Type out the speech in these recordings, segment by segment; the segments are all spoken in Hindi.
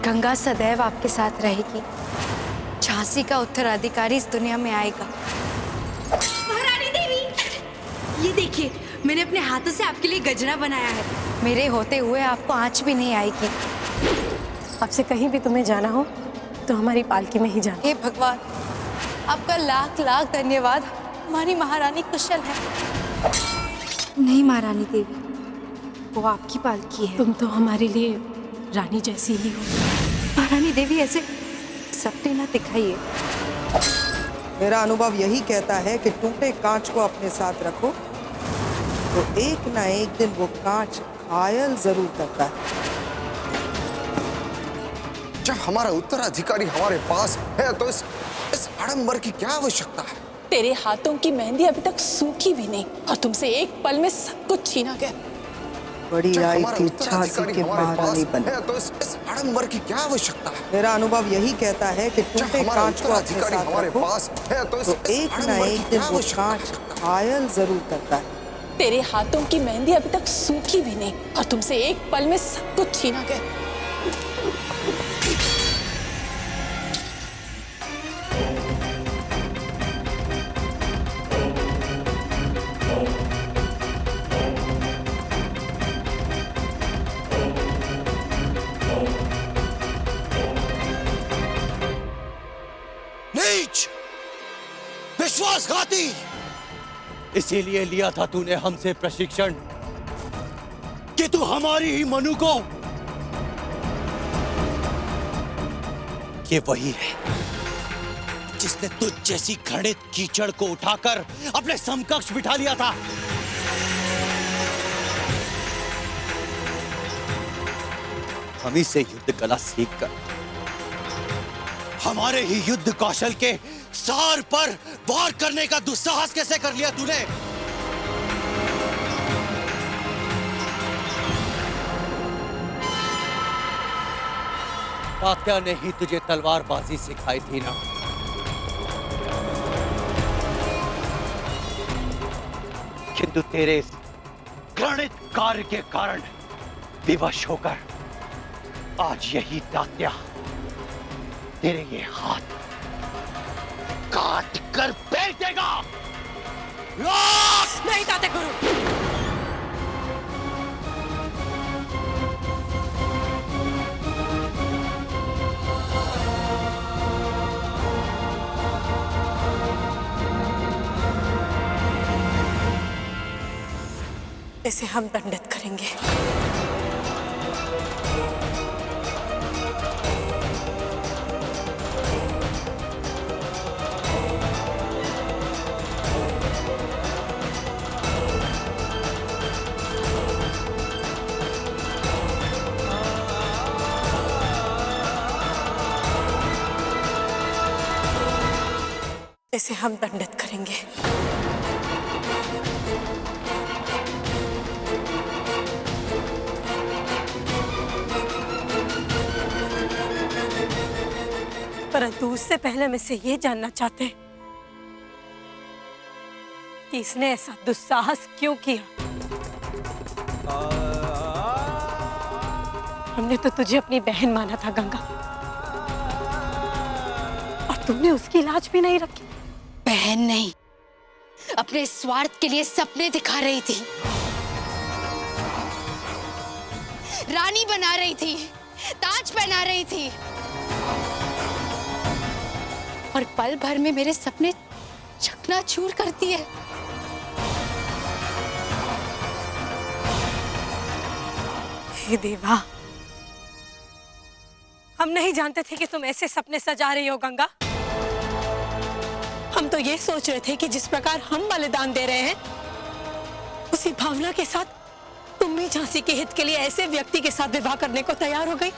गंगा सदैव आपके साथ रहेगी। झांसी का उत्तराधिकारी इस दुनिया में आएगा। महारानी देवी, ये देखिए, मैंने अपने हाथों से आपके लिए गजरा बनाया है। मेरे होते हुए आपको आंच भी नहीं आएगी। आपसे कहीं भी तुम्हें जाना हो तो हमारी पालकी में ही जाना। हे भगवान, आपका लाख लाख धन्यवाद। हमारी महारानी कुशल है। नहीं महारानी देवी, वो आपकी पालकी है। तुम तो हमारे लिए रानी जैसी ही हो। महारानी देवी, ऐसे सपने ना दिखाइए। मेरा अनुभव यही कहता है कि टूटे कांच को अपने साथ रखो तो एक ना एक दिन वो कांच घायल जरूर करता है। जब हमारा उत्तराधिकारी हमारे पास है तो इस आडंबर की क्या आवश्यकता है? तेरे हाथों की मेहंदी अभी तक सूखी भी नहीं और तुमसे एक पल में सब कुछ छीना गया। बड़ी आई थी झांसी के महारानी बने तो इस आडंबर की क्या आवश्यकता है? मेरा अनुभव यही कहता है कि टूटे कांच को अपने साथ हमारे रखो पास है तो एक ना एक दिन वो कांच घायल जरूर करता है। तेरे हाथों की मेहंदी अभी तक सूखी भी नहीं और तुमसे एक पल में सब कुछ छीना गया। नीच, विश्वासघाती, इसीलिए लिया था तूने हमसे प्रशिक्षण कि तू हमारी ही मनु को। ये वही है जिसने तुझ जैसी घृणित कीचड़ को उठाकर अपने समकक्ष बिठा लिया था। हम ही से युद्ध कला सीखकर हमारे ही युद्ध कौशल के सार पर वार करने का दुस्साहस कैसे कर लिया तूने? तात्या ने ही तुझे तलवारबाजी सिखाई थी ना? किंतु तेरे इस घृणित कार्य के कारण विवश होकर आज यही तात्या तेरे ये हाथ काट कर फेंक देगा। नहीं तात्या गुरु, इसे हम दंडित करेंगे। इसे हम दंडित करेंगे। परंतु उससे पहले मैं से ये जानना चाहते हैं कि इसने ऐसा दुस्साहस क्यों किया। हमने तो तुझे अपनी बहन माना था गंगा, और तुमने उसकी लाज भी नहीं रखी। बहन नहीं, अपने स्वार्थ के लिए सपने दिखा रही थी, रानी बना रही थी, ताज पहना रही थी, और पल भर में मेरे सपने चकनाचूर करती है। हे देवा, हम नहीं जानते थे कि तुम ऐसे सपने सजा रही हो गंगा। हम तो ये सोच रहे थे कि जिस प्रकार हम बलिदान दे रहे हैं, उसी भावना के साथ तुम भी झांसी के हित के लिए ऐसे व्यक्ति के साथ विवाह करने को तैयार हो गई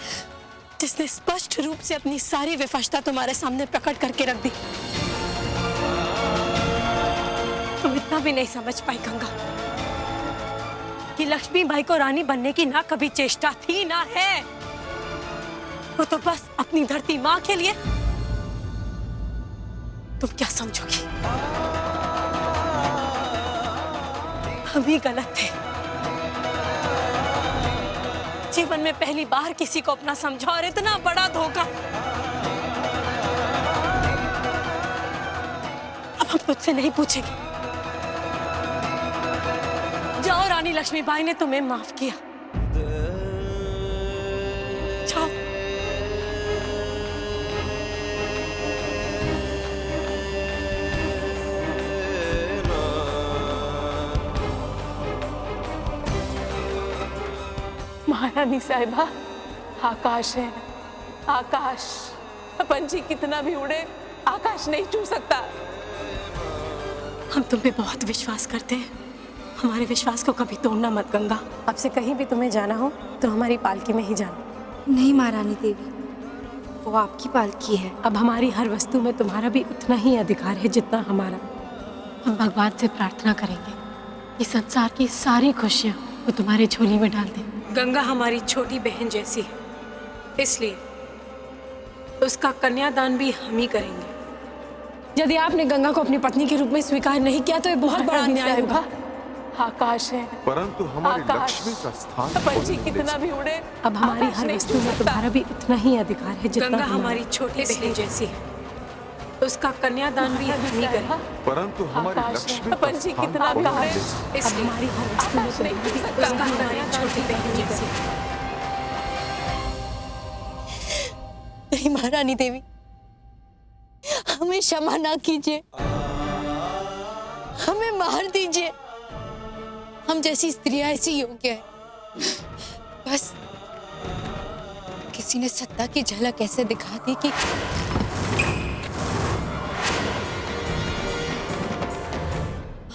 जिसने स्पष्ट रूप से अपनी सारी विफलता तुम्हारे सामने प्रकट करके रख दी। तुम इतना भी नहीं समझ पाई गंगा कि लक्ष्मीबाई को रानी बनने की ना कभी चेष्टा थी ना है। वो तो बस अपनी धरती माँ के लिए। तुम क्या समझोगी? हम ही गलत थे जीवन में पहली बार किसी को अपना समझा और इतना बड़ा धोखा। अब हम तुझसे नहीं पूछेंगे। जाओ, रानी लक्ष्मीबाई ने तुम्हें माफ किया। जाओ। महारानी साहिबा, आकाश है, आकाश। पंछी कितना भी उड़े, आकाश नहीं छू सकता। हम तुम पे बहुत विश्वास करते हैं, हमारे विश्वास को कभी तोड़ना मत गंगा। अब से कहीं भी तुम्हें जाना हो तो हमारी पालकी में ही जाना। नहीं महारानी देवी, वो आपकी पालकी है। अब हमारी हर वस्तु में तुम्हारा भी उतना ही अधिकार है जितना हमारा। हम भगवान से प्रार्थना करेंगे कि संसार की सारी खुशियाँ वो तुम्हारे झोली में डाल दें। गंगा हमारी छोटी बहन जैसी है, इसलिए उसका कन्यादान भी हम ही करेंगे। यदि आपने गंगा को अपनी पत्नी के रूप में स्वीकार नहीं किया तो ये बहुत बड़ा अन्याय होगा। आकाश है, परंतु हमारी आकाश। लक्ष्मी का स्थान पंछी कितना भी उड़े, अब हमारी हर वस्तु में तुम्हारा भी उतना ही अधिकार है जितना गंगा हमारी छोटी बहन जैसी है, उसका कन्यादान भी हम ही करेंगे। परंतु हमारी लक्ष्मी का पंछी स्थान कितना भी उड़े, इसलिए हमारी हर वस्तु में गंगा हमारी छोटी बहन जैसी है। नहीं महारानी देवी, हमें क्षमा ना कीजिए, हमें मार दीजिए। हम जैसी स्त्रियां ऐसी योग्य है। बस किसी ने सत्ता की झलक ऐसे दिखा दी कि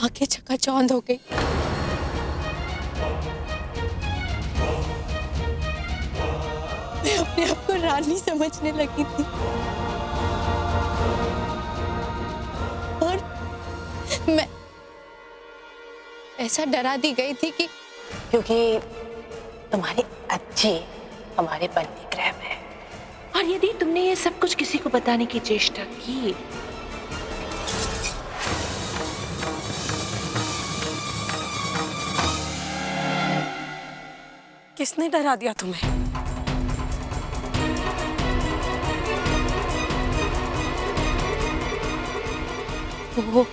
आंखें चकाचौंध हो गई। मैं अपने आप को रानी समझने लगी थी और मैं ऐसा डरा दी गई थी कि क्योंकि तुम्हारी अच्छी हमारे बन्नी ग्रह में है। और यदि तुमने ये सब कुछ किसी को बताने की चेष्टा की किसने डरा दिया तुम्हें? वो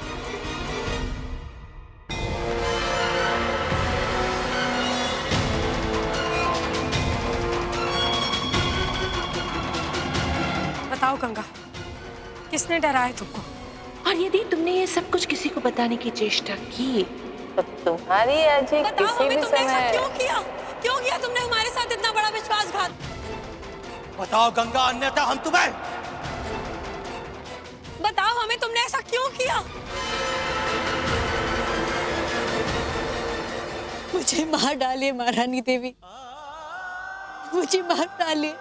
बताओ गंगा, किसने डराया तुमको? और यदि तुमने ये सब कुछ किसी को बताने की चेष्टा की तो तुम्हारी अजय किसी भी समय क्यों किया तुमने हमारे साथ इतना बड़ा विश्वासघात? बताओ गंगा, अन्यथा हम तुम्हें। बताओ हमें, तुमने ऐसा क्यों किया? मुझे मार डालिए महारानी देवी, मुझे मार डालिए।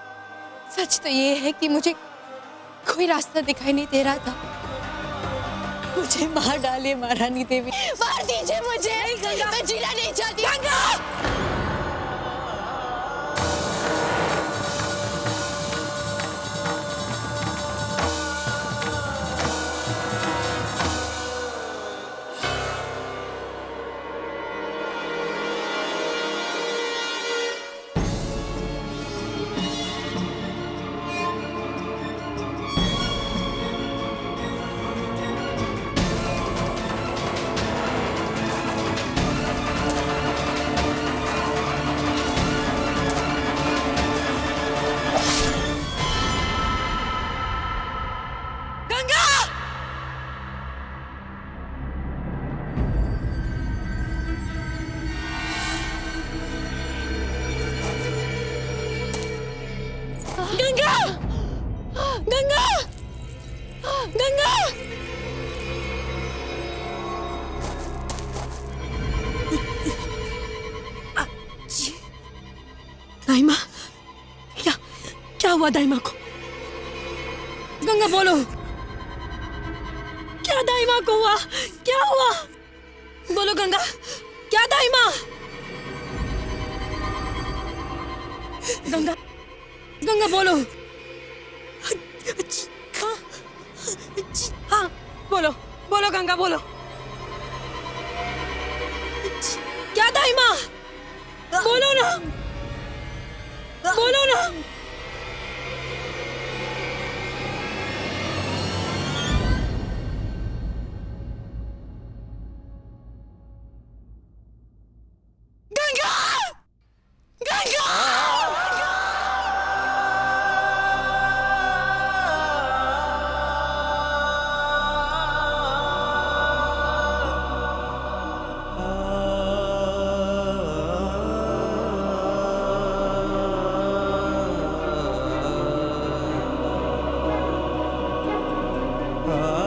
सच तो ये है कि मुझे कोई रास्ता दिखाई नहीं दे रहा था। मुझे मार डालिए महारानी देवी, मार दीजिए मुझे। मैं जीना नहीं चाहती। गंगा! दाइमा, क्या हुआ दाइमा को? गंगा बोलो, क्या दाइमा को हुआ? क्या हुआ? बोलो गंगा, क्या दाइमा? गंगा, गंगा बोलो। हाँ, बोलो, बोलो गंगा बोलो। क्या दाइमा? बोलो ना। बोलो ना। गंगा! गंगा! आ